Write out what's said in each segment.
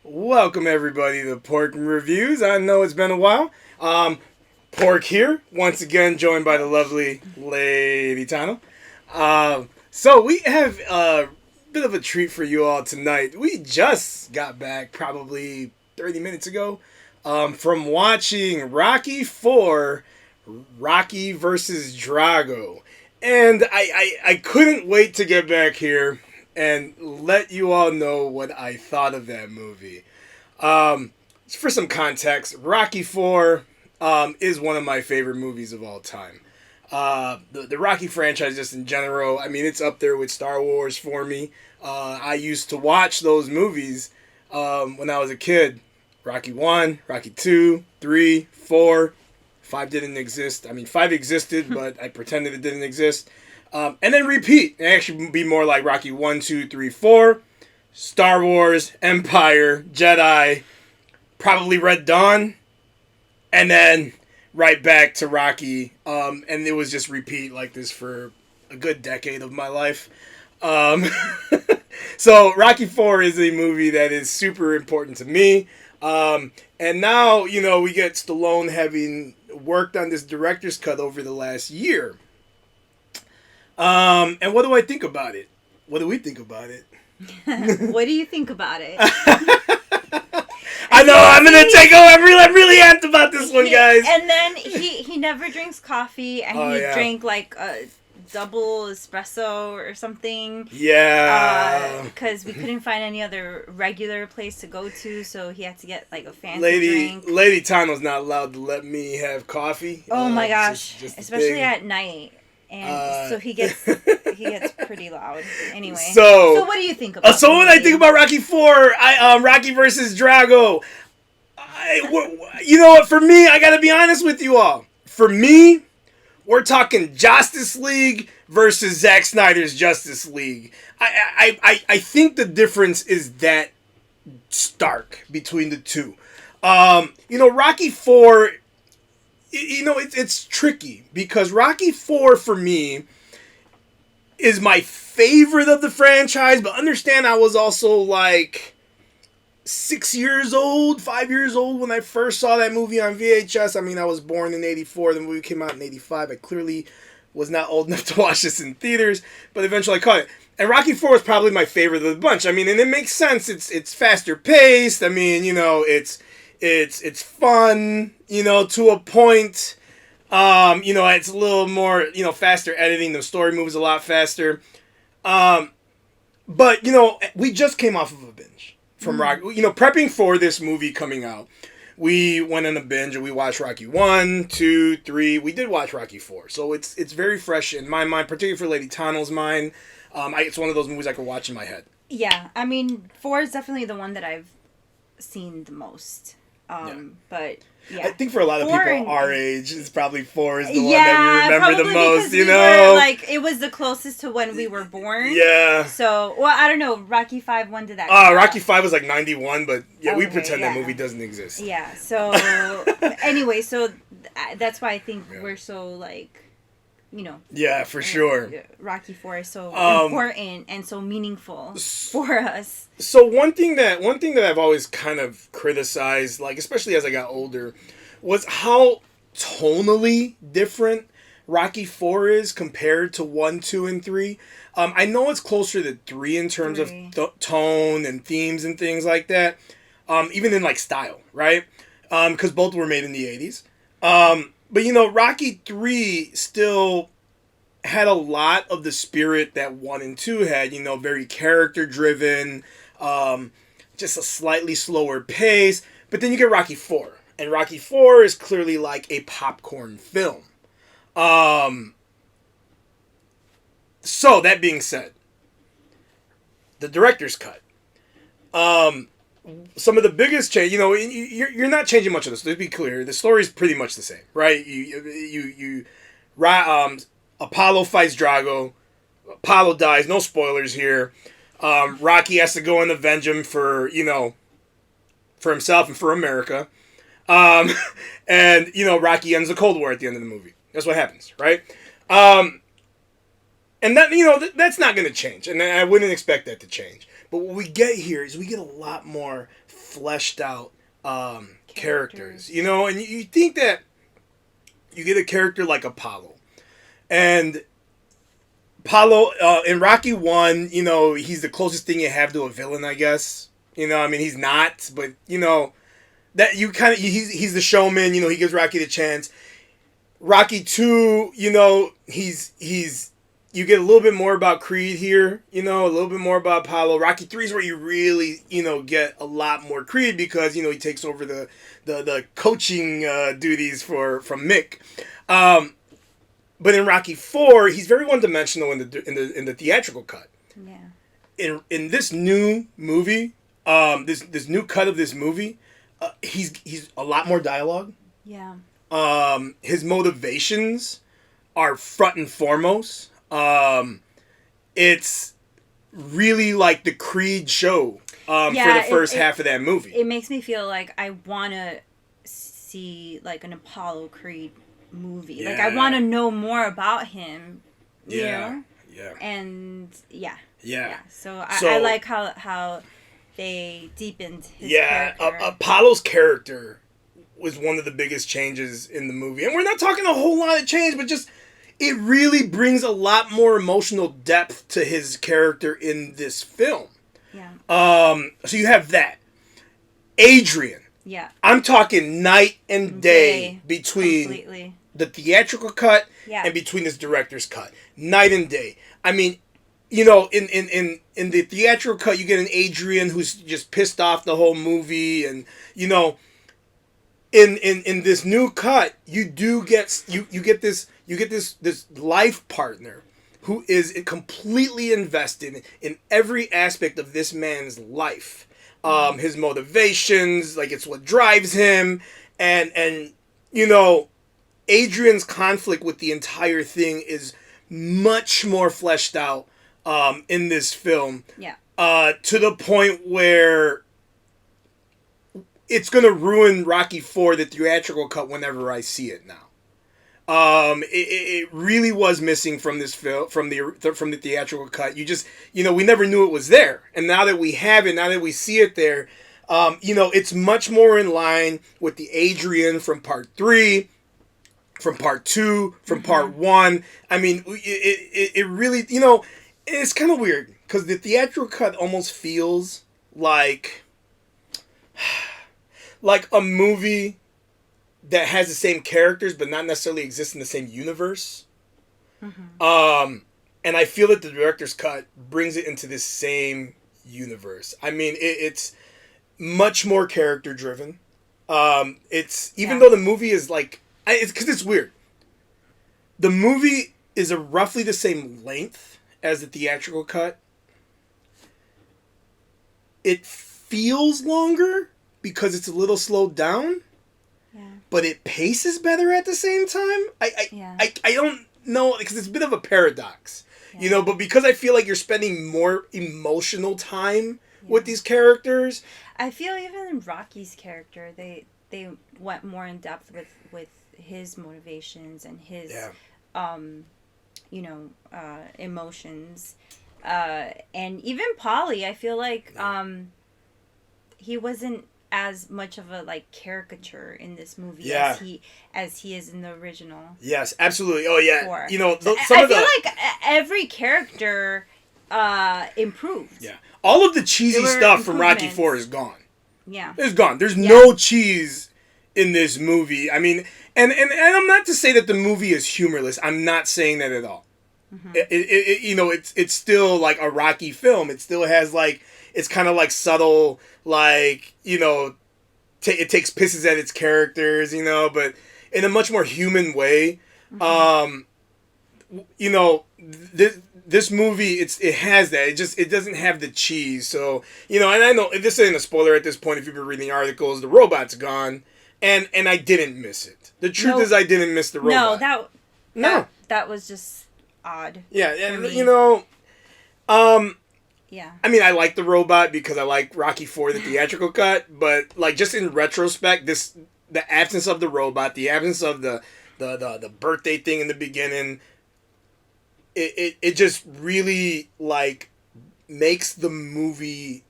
Welcome everybody to Pork and Reviews. I know it's been a while. Pork here, once again joined by the lovely Lady Tano. So we have a bit of a treat for you all tonight. We just got back probably 30 minutes ago from watching Rocky 4, Rocky versus Drago. And I couldn't wait to get back here and let you all know what I thought of that movie. Um, for some context, Rocky 4 is one of my favorite movies of all time. The Rocky franchise, just in general, I mean, it's up there with Star Wars for me. I used to watch those movies when I was a kid. Rocky 1, Rocky 2, 3, 4. 5 didn't exist. I mean, 5 existed, but I pretended it didn't exist. And then repeat. It actually be more like Rocky 1, 2, 3, 4. Star Wars, Empire, Jedi, probably Red Dawn, and then right back to Rocky. And it was just repeat like this for a good decade of my life. Um, so Rocky 4 is a movie that is super important to me. And now, we get Stallone having worked on this director's cut over the last year. And what do I think about it? What do we think about it? What do you think about it? I know I'm gonna take over. I'm really amped about this one, guys. And then he never drinks coffee, and he drank like a double espresso or something. Yeah. Because we couldn't find any other regular place to go to, so he had to get like a fancy drink. Lady Tano's not allowed to let me have coffee. Oh my gosh, especially at night. And so he gets pretty loud. Anyway. So what do you think about? So when I think about Rocky 4, Rocky versus Drago, you know what? For me, I gotta be honest with you all. For me, we're talking Justice League versus Zack Snyder's Justice League. I think the difference is that stark between the two. Rocky 4. It's tricky because Rocky 4 for me is my favorite of the franchise, but understand I was also like 5 years old when I first saw that movie on VHS. I mean, I was born in 84. The movie came out in 85. I clearly was not old enough to watch this in theaters, but eventually I caught it. And Rocky 4 is probably my favorite of the bunch. I mean, and it makes sense. It's faster paced. I mean, it's fun, to a point. It's a little more, faster editing. The story moves a lot faster. But, we just came off of a binge from Rocky. Prepping for this movie coming out, we went on a binge and we watched Rocky 1, 2, 3. We did watch Rocky 4. So it's very fresh in my mind, particularly for Lady Tano's mind. It's one of those movies I could watch in my head. Yeah, I mean, 4 is definitely the one that I've seen the most. But yeah, I think for a lot of people our age, it's probably 4 is the one that we remember the most. It was the closest to when we were born. Yeah. So, I don't know. Rocky 5, when did that? Rocky 5 was like 91, but we pretend that movie doesn't exist. Yeah. So anyway, that's why I think we're so like. Yeah, for sure. Rocky 4 is so important and so meaningful for us. So one thing that I've always kind of criticized, like especially as I got older, was how tonally different Rocky 4 is compared to 1, 2, and 3. I know it's closer to 3 in terms of tone and themes and things like that. Even in like style, right? Because both were made in the 80s. But Rocky 3 still had a lot of the spirit that 1 and 2 had, very character driven, just a slightly slower pace. But then you get Rocky 4. And Rocky 4 is clearly like a popcorn film. So that being said, the director's cut. Some of the biggest change, you're not changing much of this. Let's be clear. The story is pretty much the same, right? Apollo fights Drago. Apollo dies. No spoilers here. Rocky has to go and avenge him for himself and for America. And Rocky ends the Cold War at the end of the movie. That's what happens, right? And that that's not going to change, and I wouldn't expect that to change. But what we get here is we get a lot more fleshed out characters. You know, and you think that you get a character like Apollo. And Apollo, in Rocky 1, you know, he's the closest thing you have to a villain, I guess. You know, I mean, he's not, but, you know, that you kind of, he's the showman, you know, he gives Rocky the chance. Rocky 2, you know, you get a little bit more about Creed here, you know, a little bit more about Apollo. Rocky 3 is where you really, you know, get a lot more Creed because, you know, he takes over the coaching duties from Mick. But in Rocky 4, he's very one-dimensional in the theatrical cut. Yeah. In this new movie, this new cut of this movie, he's a lot more dialogue. Yeah. His motivations are front and foremost. It's really like the Creed show for the first half of that movie. It makes me feel like I want to see like an Apollo Creed movie. Yeah. Like I want to know more about him. You know? Yeah. And yeah. So I like how they deepened his character. Apollo's character was one of the biggest changes in the movie. And we're not talking a whole lot of change, but just it really brings a lot more emotional depth to his character in this film. Yeah. So you have that. Adrian. Yeah. I'm talking night and day between the theatrical cut and between this director's cut. Night and day. I mean, you know, in the theatrical cut, you get an Adrian who's just pissed off the whole movie, and you know, in this new cut, you get this life partner who is completely invested in every aspect of this man's life. His motivations, like it's what drives him, and you know, Adrian's conflict with the entire thing is much more fleshed out in this film. Yeah. To the point where it's gonna ruin Rocky 4, the theatrical cut, whenever I see it now. It really was missing from this film, from the theatrical cut. You know, we never knew it was there, and now that we have it, now that we see it there, you know, it's much more in line with the Adrian from Part 3, from Part 2, from Part 1. I mean, it really, you know, it's kind of weird because the theatrical cut almost feels like a movie that has the same characters but not necessarily exists in the same universe. Mm-hmm. And I feel that the director's cut brings it into this same universe. I mean, it's much more character driven. It's even though the movie is like, it's because it's weird. The movie is roughly the same length as the theatrical cut. It feels longer because it's a little slowed down. But it paces better at the same time. I don't know, because it's a bit of a paradox, you know. But because I feel like you're spending more emotional time with these characters, I feel even in Rocky's character, they went more in depth with his motivations and his, you know, emotions, and even Polly. I feel like he wasn't as much of a like caricature in this movie as he is in the original. Yes, absolutely. Oh yeah. 4. You know, I feel like every character improved. Yeah. All of the cheesy stuff from Rocky 4 is gone. Yeah. It's gone. There's no cheese in this movie. I mean, and I'm not to say that the movie is humorless. I'm not saying that at all. Mm-hmm. It you know, it's still like a Rocky film. It still has like, it's kind of like subtle, like, you know, it takes pisses at its characters, you know, but in a much more human way. Mm-hmm. You know, this movie, it has that. It doesn't have the cheese. So, you know, and I know this isn't a spoiler at this point if you've been reading the articles. The robot's gone, and I didn't miss it. The truth is, I didn't miss the robot. That was just odd. Yeah, and you know, yeah. I mean, I like the robot because I like Rocky 4, the theatrical cut, but like just in retrospect, the absence of the robot, the absence of the birthday thing in the beginning, it just really like makes the movie.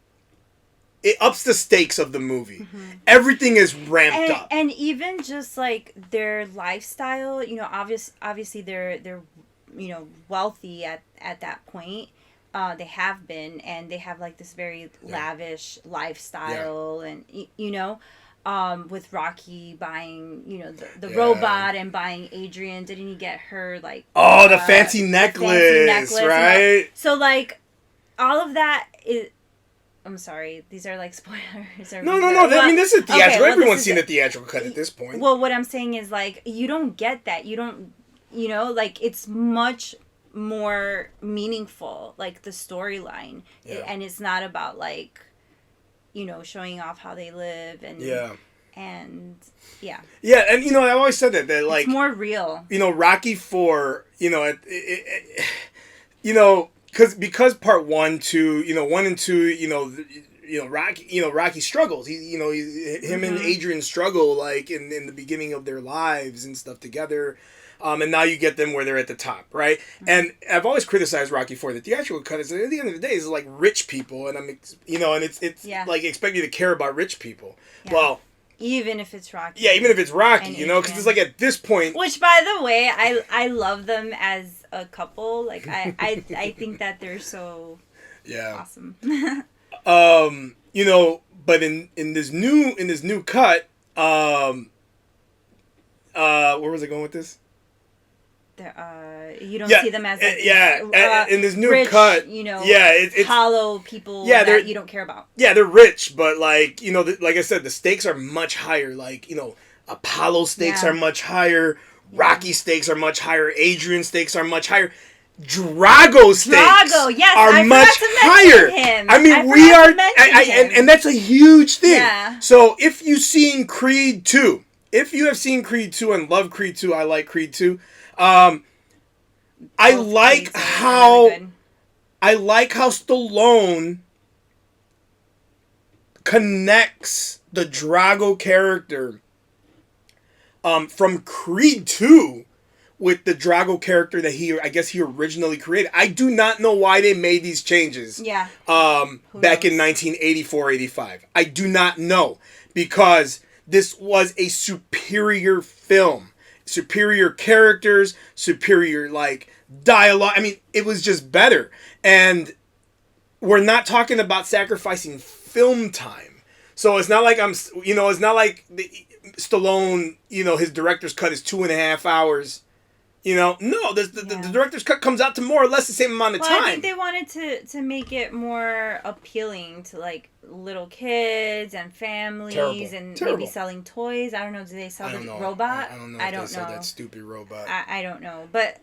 It ups the stakes of the movie. Everything is ramped up, and even just like their lifestyle. You know, obviously they're wealthy at that point. They have been, and they have like this very lavish lifestyle, and with Rocky buying, the robot and buying Adrian. Didn't he get her like the fancy necklace, right? So like all of that is. I'm sorry, these are like spoilers. No. I mean, this is theatrical. Okay, well, everyone's seen the theatrical cut at this point. Well, what I'm saying is like you don't get that. You don't, like it's much more meaningful, like the storyline, and it's not about like, showing off how they live and and yeah, and I always said that like it's more real. Rocky IV, because part 1, 2, 1 and 2, Rocky struggles. Him and Adrian struggle like in the beginning of their lives and stuff together. And now you get them where they're at the top, right? And I've always criticized Rocky for the theatrical cut. Is at the end of the day, it's like rich people, and and it's like expect you to care about rich people. Yeah. Well, even if it's Rocky. Yeah, even if it's Rocky, because it's like at this point. Which, by the way, I love them as a couple. Like I think that they're so awesome. But in this new cut, where was I going with this? You don't see them as like in this new rich, cut, it's hollow people that you don't care about. Yeah, they're rich, but like like I said, the stakes are much higher. Like Apollo stakes are much higher, Rocky stakes are much higher, Adrian stakes are much higher. Drago stakes are much higher. Him. I mean, we are, and that's a huge thing. Yeah. So if you've seen Creed 2, and love Creed 2, I like Creed 2. I like how Stallone connects the Drago character from Creed 2 with the Drago character that he originally created. I do not know why they made these changes. Yeah. Back in 1984-85. I do not know, because this was a superior film. Superior characters, superior like dialogue. I mean, it was just better. And we're not talking about sacrificing film time. So it's not like it's not like Stallone, his director's cut is 2.5 hours. No, the director's cut comes out to more or less the same amount of time. I think they wanted to make it more appealing to like little kids and families and maybe selling toys. I don't know. Do they sell the robot? I don't know. I don't know. Sell that stupid robot. I don't know, but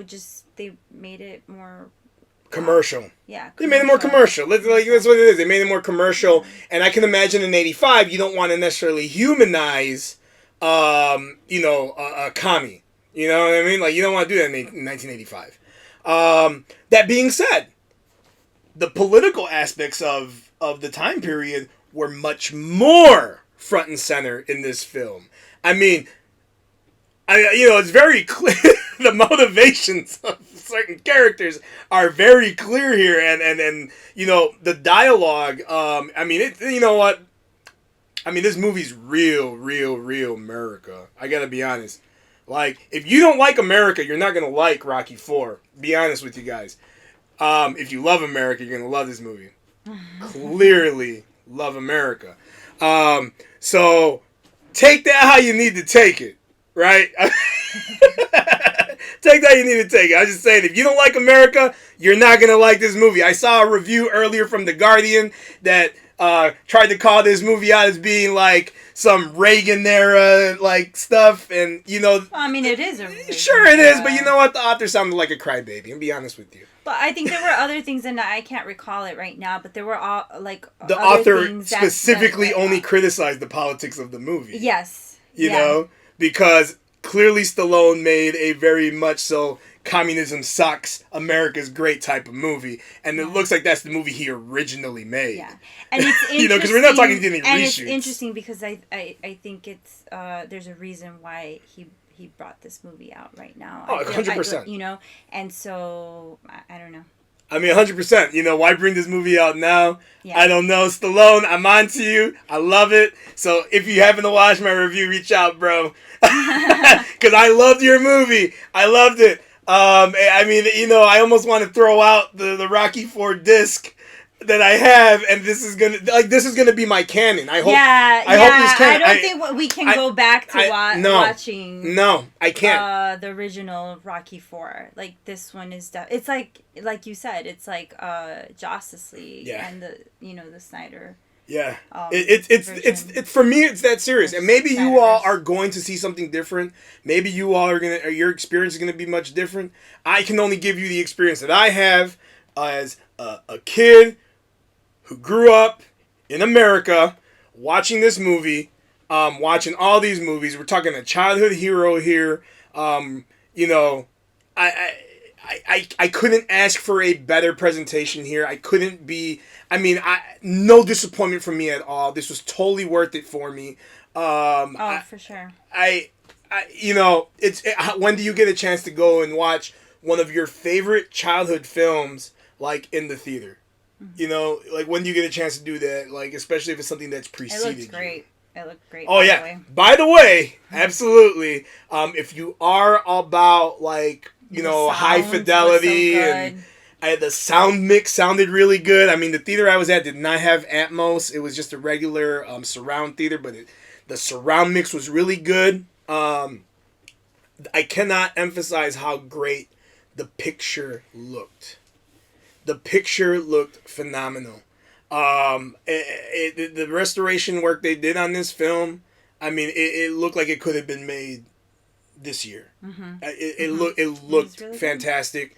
just they made it more commercial. Yeah, they made it more commercial. That's what it is. They made it more commercial, and I can imagine in '85 you don't want to necessarily humanize, a commie. You know what I mean? Like, you don't want to do that in 1985. That being said, the political aspects of the time period were much more front and center in this film. I mean, it's very clear. The motivations of certain characters are very clear here. And the dialogue, you know what? I mean, this movie's real America. I gotta be honest. Like, if you don't like America, you're not going to like Rocky IV. Be honest with you guys. If you love America, you're going to love this movie. Clearly love America. So, take that how you need to take it. Right? Take that how you need to take it. I was just saying, if you don't like America, you're not going to like this movie. I saw a review earlier from The Guardian that tried to call this movie out as being like some Reagan era like stuff, and I mean, it is a Reagan sure it is, but you know what? The author sounded like a crybaby. I'll be honest with you. But I think there were other things, and I can't recall it right now. But there were all like the author specifically only criticized the politics of the movie. Yes, you know, because clearly Stallone made a very much so communism sucks, America's great type of movie, and it looks like that's the movie he originally made. Yeah, and it's interesting, because we're not talking any reshoots. And it's interesting because I think it's there's a reason why he brought this movie out right now. Oh, 100%. And so I don't know. I mean, 100%. You know, why bring this movie out now? Yeah. I don't know. Stallone, I'm on to you. I love it. So if you haven't watched my review, reach out, bro. Because I loved your movie. I loved it. I mean, you know, I almost want to throw out the Rocky 4 disc that I have, and this is gonna be my canon. I hope. I hope this canon. I don't think we can go back to watching. No, I can't. The original Rocky 4. Like this one is. It's like you said. It's like Justice League and the Snyder. Yeah, it's for me. It's that serious, and maybe you all are going to see something different. Maybe you all are gonna. Your experience is gonna be much different. I can only give you the experience that I have as a kid who grew up in America watching this movie, watching all these movies. We're talking a childhood hero here. You know, I couldn't ask for a better presentation here. I couldn't be. I mean, no disappointment from me at all. This was totally worth it for me. For sure. You know, when do you get a chance to go and watch one of your favorite childhood films, like, in the theater? Mm-hmm. You know, like, when do you get a chance to do that? Like, especially if it's something that's preceded. It looks great. It looked great. Oh, yeah. By the way, absolutely. If you are about, like, you know, high fidelity and the sound mix sounded really good. I mean, the theater I was at did not have Atmos. It was just a regular surround theater, but the surround mix was really good. I cannot emphasize how great the picture looked. The picture looked phenomenal. The restoration work they did on this film, I mean, it looked like it could have been made this year. Mm-hmm. It looked really fantastic.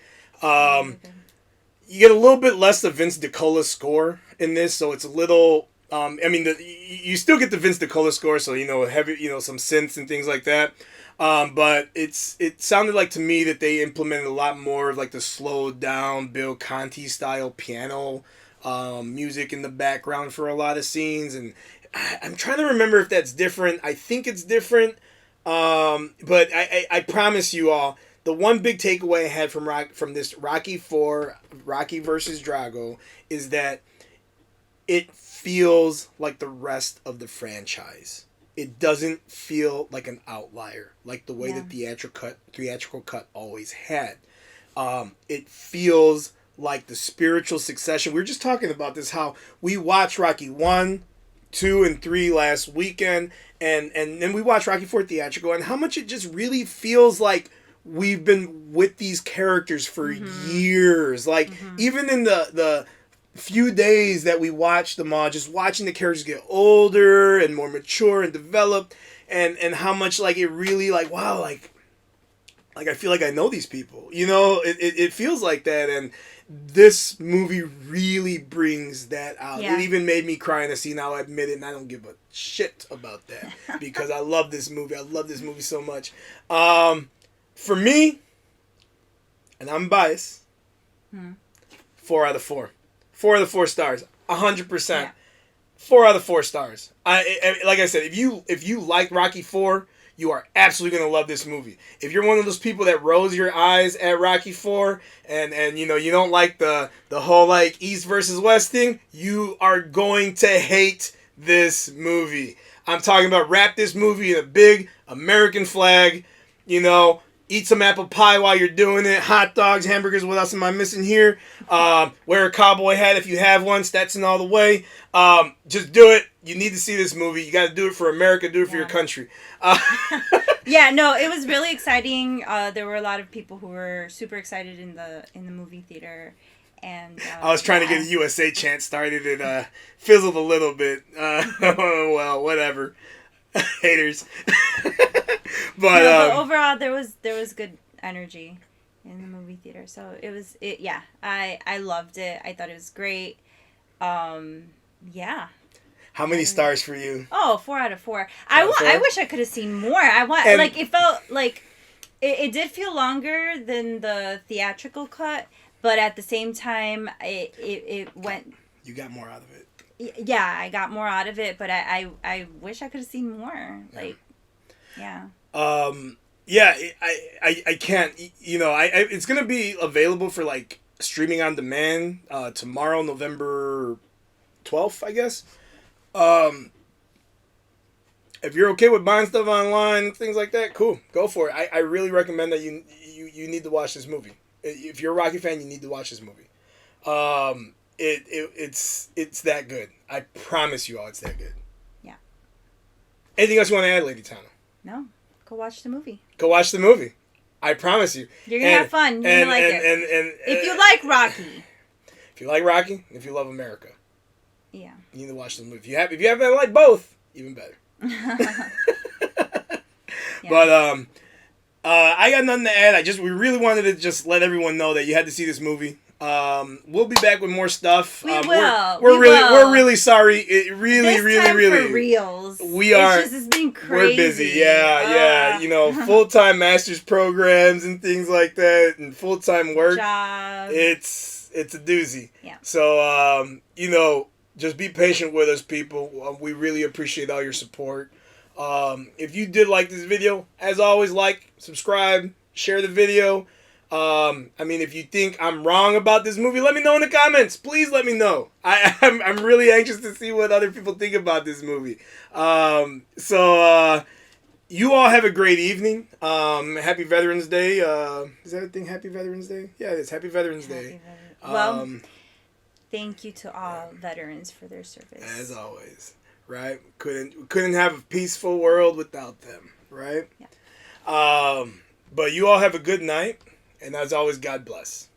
You get a little bit less of Vince DiCola score in this, so it's a little. I mean, you still get the Vince DiCola score, so some synths and things like that. But it sounded like to me that they implemented a lot more of like the slowed down Bill Conti style piano music in the background for a lot of scenes, and I'm trying to remember if that's different. I think it's different, but I promise you all, the one big takeaway I had from this Rocky 4, Rocky versus Drago, is that it feels like the rest of the franchise. It doesn't feel like an outlier, like the way the theatrical cut always had. It feels like the spiritual succession. We were just talking about this, how we watched Rocky 1, 2, and 3 last weekend, and then we watched Rocky 4 theatrical, and how much it just really feels like we've been with these characters for years. Like, even in the few days that we watched them all, just watching the characters get older and more mature and develop, and how much, like, it really, like, wow, like I feel like I know these people. You know, it feels like that, and this movie really brings that out. Yeah. It even made me cry in a scene. I'll admit it, and I don't give a shit about that because I love this movie. I love this movie so much. For me, and I'm biased, 4 out of 4. 4 out of 4 stars. 100%. Yeah. 4 out of 4 stars. Like I said, if you like Rocky 4, you are absolutely going to love this movie. If you're one of those people that rolls your eyes at Rocky 4 and you know, you don't like the whole like East versus West thing, you are going to hate this movie. I'm talking about wrap this movie in a big American flag, you know, eat some apple pie while you're doing it, hot dogs, hamburgers, what else am I missing here? Wear a cowboy hat if you have one, Stetson all the way. Just do it. You need to see this movie. You got to do it for America, do it for your country. Yeah, no, it was really exciting. There were a lot of people who were super excited in the movie theater. And I was trying to get a USA chant started. It fizzled a little bit. Well, whatever. Haters. but overall there was good energy in the movie theater, so I loved it. I thought it was great. Yeah. How many stars for you? 4 out of 4. I wish I could have seen more. It felt like it did feel longer than the theatrical cut, but at the same time it went. You got more out of it. Yeah, I got more out of it, but I wish I could have seen more. Like, yeah. Yeah, I can't. You know, it's gonna be available for like streaming on demand tomorrow, November 12th, I guess. Um, if you're okay with buying stuff online, things like that, cool, go for it. I really recommend that you need to watch this movie. If you're a Rocky fan, you need to watch this movie. It's that good. I promise you all, it's that good. Yeah. Anything else you want to add, Lady Tano? No. Go watch the movie. Go watch the movie. I promise you. You're gonna have fun. You're gonna like it. And if you like Rocky. If you like Rocky, if you love America. Yeah. You need to watch the movie. If you haven't liked both, even better. Yeah. But I got nothing to add. We really wanted to just let everyone know that you had to see this movie. We'll be back with more stuff. We will. We're really sorry. It really, this really, time really. For reals. It's been crazy. We're busy. Yeah. You know, full-time master's programs and things like that, and full-time work. Job. It's a doozy. Yeah. So you know, just be patient with us, people. We really appreciate all your support. If you did like this video, as always, like, subscribe, share the video. I mean, if you think I'm wrong about this movie, let me know in the comments. Please let me know. I'm really anxious to see what other people think about this movie. So you all have a great evening. Happy Veterans Day. Is that a thing? Happy Veterans Day? Yeah, it is. Happy Veterans Day. Well, thank you to all veterans for their service. As always, right? Couldn't have a peaceful world without them, right? Yeah. But you all have a good night. And as always, God bless.